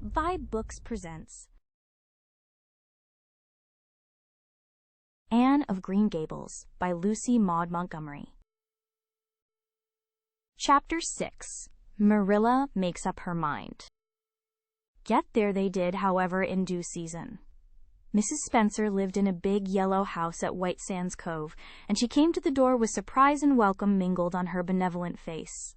vibeBooks presents Anne of Green Gables by Lucy Maud Montgomery. Chapter 6. Marilla Makes Up Her Mind. Get there they did, however, in due season. Mrs. Spencer lived in a big yellow house at White Sands Cove, and she came to the door with surprise and welcome mingled on her benevolent face.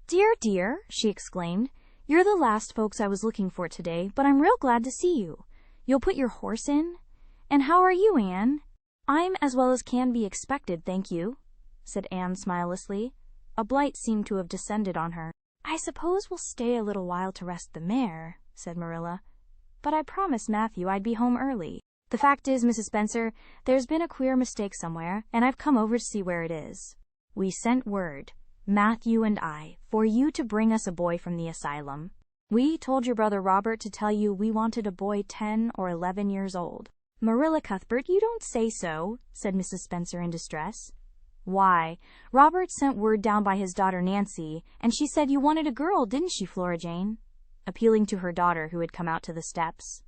"Dear, dear," she exclaimed, "you're the last folks I was looking for today, but I'm real glad to see you. You'll put your horse in? And how are you, Anne?" "I'm as well as can be expected, thank you," said Anne smilelessly. A blight seemed to have descended on her. "I suppose we'll stay a little while to rest the mare," said Marilla. "But I promised Matthew I'd be home early. The fact is, Mrs. Spencer, there's been a queer mistake somewhere, and I've come over to see where it is. We sent word, Matthew and I, for you to bring us a boy from the asylum. We told your brother Robert to tell you we wanted a boy 10 or 11 years old." "Marilla Cuthbert, you don't say so," said Mrs. Spencer in distress. "Why, Robert sent word down by his daughter Nancy, and she said you wanted a girl, didn't she, Flora Jane?" appealing to her daughter who had come out to the steps.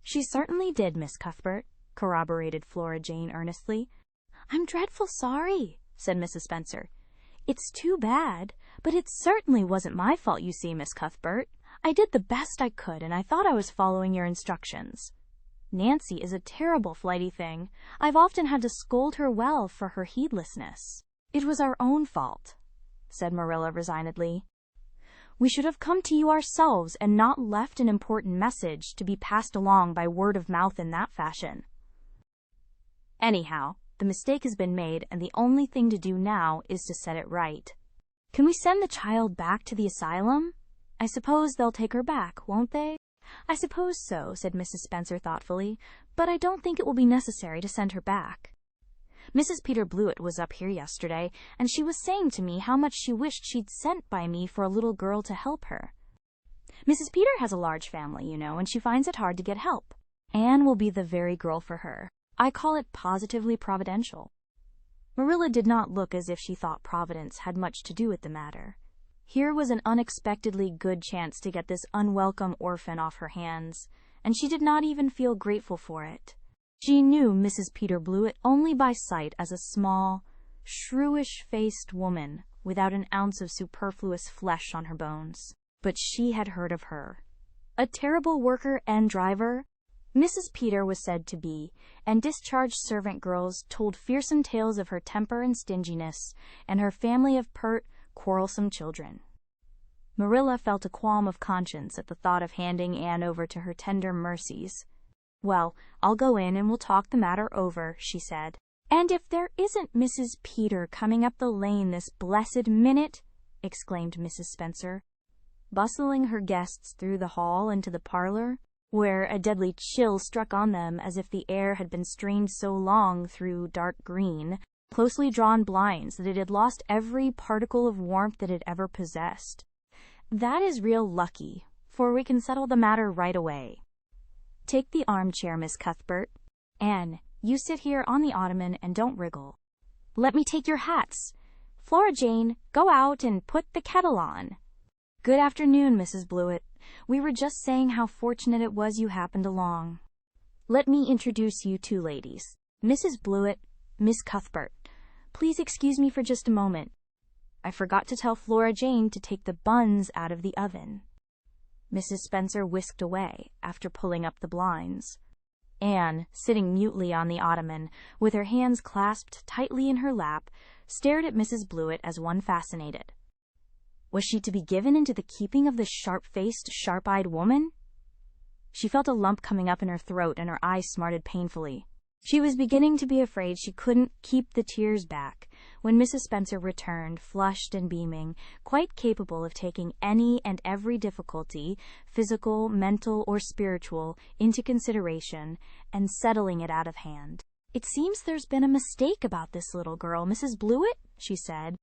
"She certainly did, Miss Cuthbert," corroborated Flora Jane earnestly. "I'm dreadful sorry," said Mrs. Spencer. "It's too bad, but it certainly wasn't my fault, you see, Miss Cuthbert. I did the best I could, and I thought I was following your instructions. Nancy is a terrible flighty thing. I've often had to scold her well for her heedlessness." "It was our own fault," said Marilla resignedly. "We should have come to you ourselves and not left an important message to be passed along by word of mouth in that fashion. Anyhow, the mistake has been made, and the only thing to do now is to set it right. Can we send the child back to the asylum? I suppose they'll take her back, won't they?" "I suppose so," said Mrs. Spencer thoughtfully, "but I don't think it will be necessary to send her back. Mrs. Peter Blewett was up here yesterday, and she was saying to me how much she wished she'd sent by me for a little girl to help her. Mrs. Peter has a large family, you know, and she finds it hard to get help. Anne will be the very girl for her. I call it positively providential." Marilla did not look as if she thought Providence had much to do with the matter. Here was an unexpectedly good chance to get this unwelcome orphan off her hands, and she did not even feel grateful for it. She knew Mrs. Peter Blewett only by sight as a small, shrewish-faced woman without an ounce of superfluous flesh on her bones. But she had heard of her. A terrible worker and driver Mrs. Peter was said to be, and discharged servant girls told fearsome tales of her temper and stinginess, and her family of pert, quarrelsome children. Marilla felt a qualm of conscience at the thought of handing Anne over to her tender mercies. "Well, I'll go in and we'll talk the matter over," she said. "And if there isn't Mrs. Peter coming up the lane this blessed minute!" exclaimed Mrs. Spencer, bustling her guests through the hall into the parlor, where a deadly chill struck on them as if the air had been strained so long through dark green, closely drawn blinds that it had lost every particle of warmth it had ever possessed. "That is real lucky, for we can settle the matter right away. Take the armchair, Miss Cuthbert. Anne, you sit here on the ottoman and don't wriggle. Let me take your hats. Flora Jane, go out and put the kettle on. Good afternoon, Mrs. Blewett. We were just saying how fortunate it was you happened along. Let me introduce you two ladies. Mrs. Blewett, Miss Cuthbert. Please excuse me for just a moment. I forgot to tell Flora Jane to take the buns out of the oven." Mrs. Spencer whisked away after pulling up the blinds. Anne, sitting mutely on the ottoman, with her hands clasped tightly in her lap, stared at Mrs. Blewett as one fascinated. Was she to be given into the keeping of this sharp-faced, sharp-eyed woman? She felt a lump coming up in her throat and her eyes smarted painfully. She was beginning to be afraid she couldn't keep the tears back when Mrs. Spencer returned, flushed and beaming, quite capable of taking any and every difficulty, physical, mental, or spiritual, into consideration and settling it out of hand. "It seems there's been a mistake about this little girl, Mrs. Blewett," she said.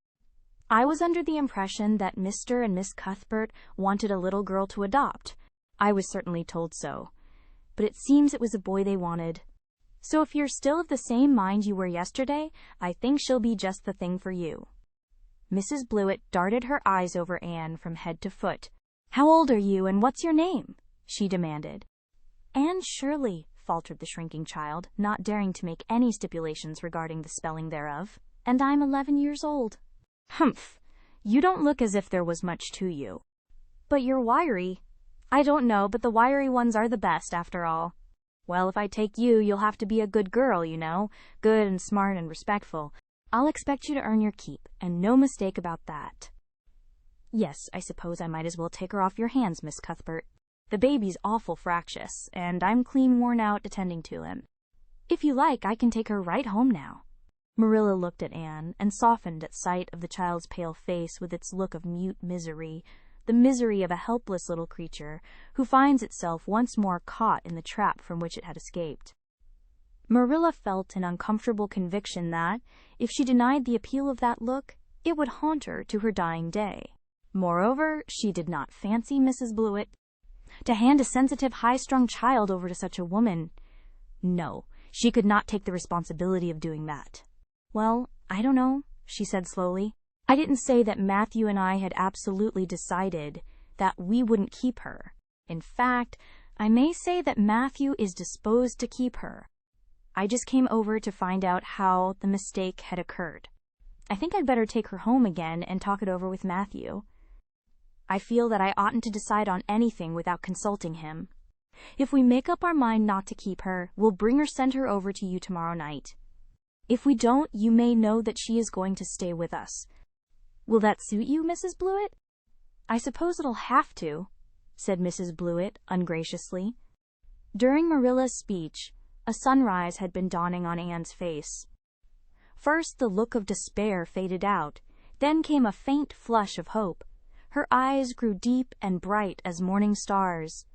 "I was under the impression that Mr. and Miss Cuthbert wanted a little girl to adopt. I was certainly told so. But it seems it was a boy they wanted. So if you're still of the same mind you were yesterday, I think she'll be just the thing for you." Mrs. Blewett darted her eyes over Anne from head to foot. How old are you, and what's your name? She demanded. Anne Shirley, faltered the shrinking child, not daring to make any stipulations regarding the spelling thereof. And I'm 11 years old. Humph, you don't look as if there was much to you. But you're wiry. I don't know, but the wiry ones are the best, after all. Well, if I take you, you'll have to be a good girl, you know, good and smart and respectful. I'll expect you to earn your keep, and no mistake about that. Yes, I suppose I might as well take her off your hands, Miss Cuthbert. The baby's awful fractious, and I'm clean worn out attending to him. If you like, I can take her right home now. Marilla looked at Anne and softened at sight of the child's pale face with its look of mute misery, the misery of a helpless little creature who finds itself once more caught in the trap from which it had escaped. Marilla felt an uncomfortable conviction that, if she denied the appeal of that look, it would haunt her to her dying day. Moreover, she did not fancy Mrs. Blewett. To hand a sensitive, high-strung child over to such a woman, no, she could not take the responsibility of doing that. Well, I don't know, she said slowly. I didn't say that Matthew and I had absolutely decided that we wouldn't keep her. In fact, I may say that Matthew is disposed to keep her. I just came over to find out how the mistake had occurred. I think I'd better take her home again and talk it over with Matthew. I feel that I oughtn't to decide on anything without consulting him. If we make up our mind not to keep her, we'll send her over to you tomorrow night. If we don't, you may know that she is going to stay with us. Will that suit you, Mrs. Blewett? I suppose it'll have to, said Mrs. Blewett ungraciously. During Marilla's speech, a sunrise had been dawning on Anne's face. First the look of despair faded out, then came a faint flush of hope. Her eyes grew deep and bright as morning stars.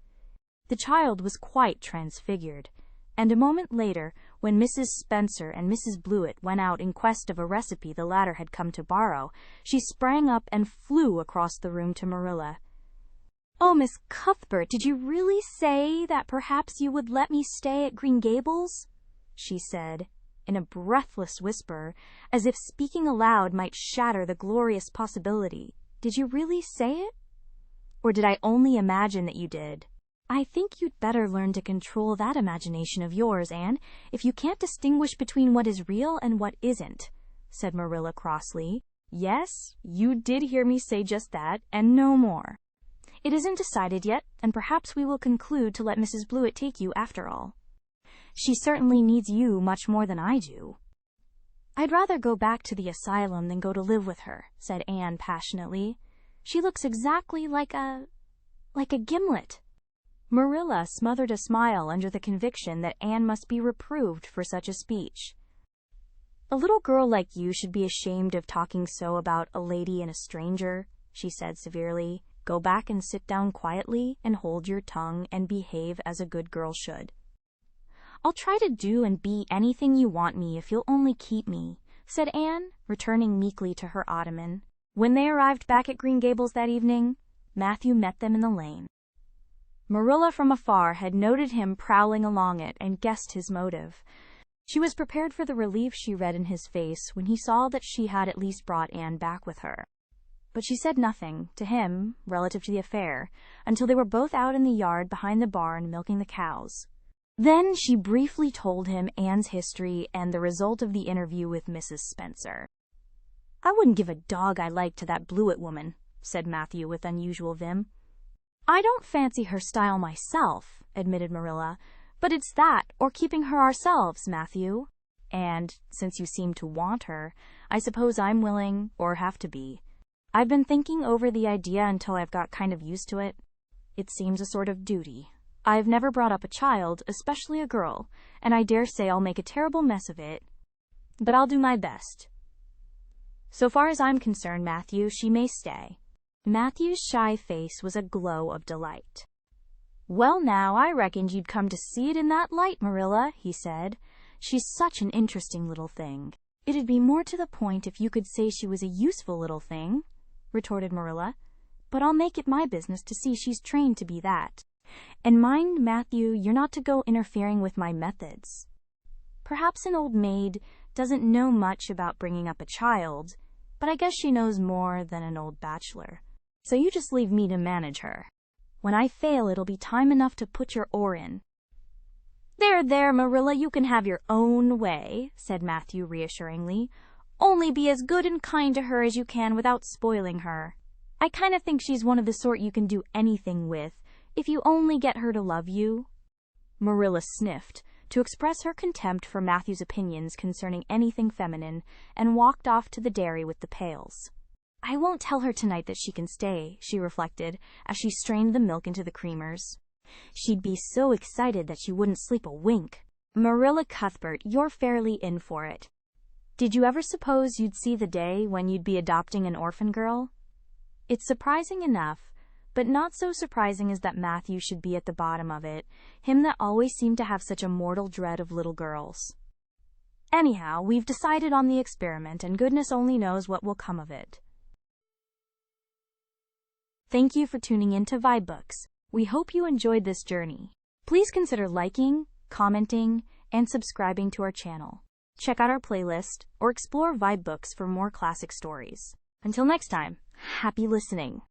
The child was quite transfigured, and a moment later, when Mrs. Spencer and Mrs. Blewett went out in quest of a recipe the latter had come to borrow, she sprang up and flew across the room to Marilla. "Oh, Miss Cuthbert, did you really say that perhaps you would let me stay at Green Gables?" she said, in a breathless whisper, as if speaking aloud might shatter the glorious possibility. "Did you really say it? Or did I only imagine that you did?" "I think you'd better learn to control that imagination of yours, Anne, if you can't distinguish between what is real and what isn't," said Marilla crossly. "Yes, you did hear me say just that, and no more. It isn't decided yet, and perhaps we will conclude to let Mrs. Blewett take you after all. She certainly needs you much more than I do." "I'd rather go back to the asylum than go to live with her," said Anne passionately. "She looks exactly like a gimlet." Marilla smothered a smile under the conviction that Anne must be reproved for such a speech. "A little girl like you should be ashamed of talking so about a lady and a stranger," she said severely. "Go back and sit down quietly and hold your tongue and behave as a good girl should." "I'll try to do and be anything you want me if you'll only keep me," said Anne, returning meekly to her ottoman. When they arrived back at Green Gables that evening, Matthew met them in the lane. Marilla from afar had noted him prowling along it and guessed his motive. She was prepared for the relief she read in his face when he saw that she had at least brought Anne back with her. But she said nothing, to him, relative to the affair, until they were both out in the yard behind the barn milking the cows. Then she briefly told him Anne's history and the result of the interview with Mrs. Spencer. "I wouldn't give a dog I liked to that Blewett woman," said Matthew with unusual vim. "I don't fancy her style myself," admitted Marilla, "but it's that or keeping her ourselves, Matthew. And, since you seem to want her, I suppose I'm willing, or have to be. I've been thinking over the idea until I've got kind of used to it. It seems a sort of duty. I've never brought up a child, especially a girl, and I dare say I'll make a terrible mess of it. But I'll do my best. So far as I'm concerned, Matthew, she may stay." Matthew's shy face was aglow of delight. "Well now, I reckoned you'd come to see it in that light, Marilla," he said. "She's such an interesting little thing." "It'd be more to the point if you could say she was a useful little thing," retorted Marilla. "But I'll make it my business to see she's trained to be that. And mind, Matthew, you're not to go interfering with my methods. Perhaps an old maid doesn't know much about bringing up a child, but I guess she knows more than an old bachelor." So you just leave me to manage her. When I fail, it'll be time enough to put your oar in. There, Marilla, you can have your own way, said Matthew reassuringly. Only be as good and kind to her as you can without spoiling her. I kind of think she's one of the sort you can do anything with, if you only get her to love you. Marilla sniffed, to express her contempt for Matthew's opinions concerning anything feminine, and walked off to the dairy with the pails. I won't tell her tonight that she can stay, she reflected, as she strained the milk into the creamers. She'd be so excited that she wouldn't sleep a wink. Marilla Cuthbert, you're fairly in for it. Did you ever suppose you'd see the day when you'd be adopting an orphan girl? It's surprising enough, but not so surprising as that Matthew should be at the bottom of it, him that always seemed to have such a mortal dread of little girls. Anyhow, we've decided on the experiment, and goodness only knows what will come of it. Thank you for tuning in to vibeBooks. We hope you enjoyed this journey. Please consider liking, commenting, and subscribing to our channel. Check out our playlist or explore vibeBooks for more classic stories. Until next time, happy listening.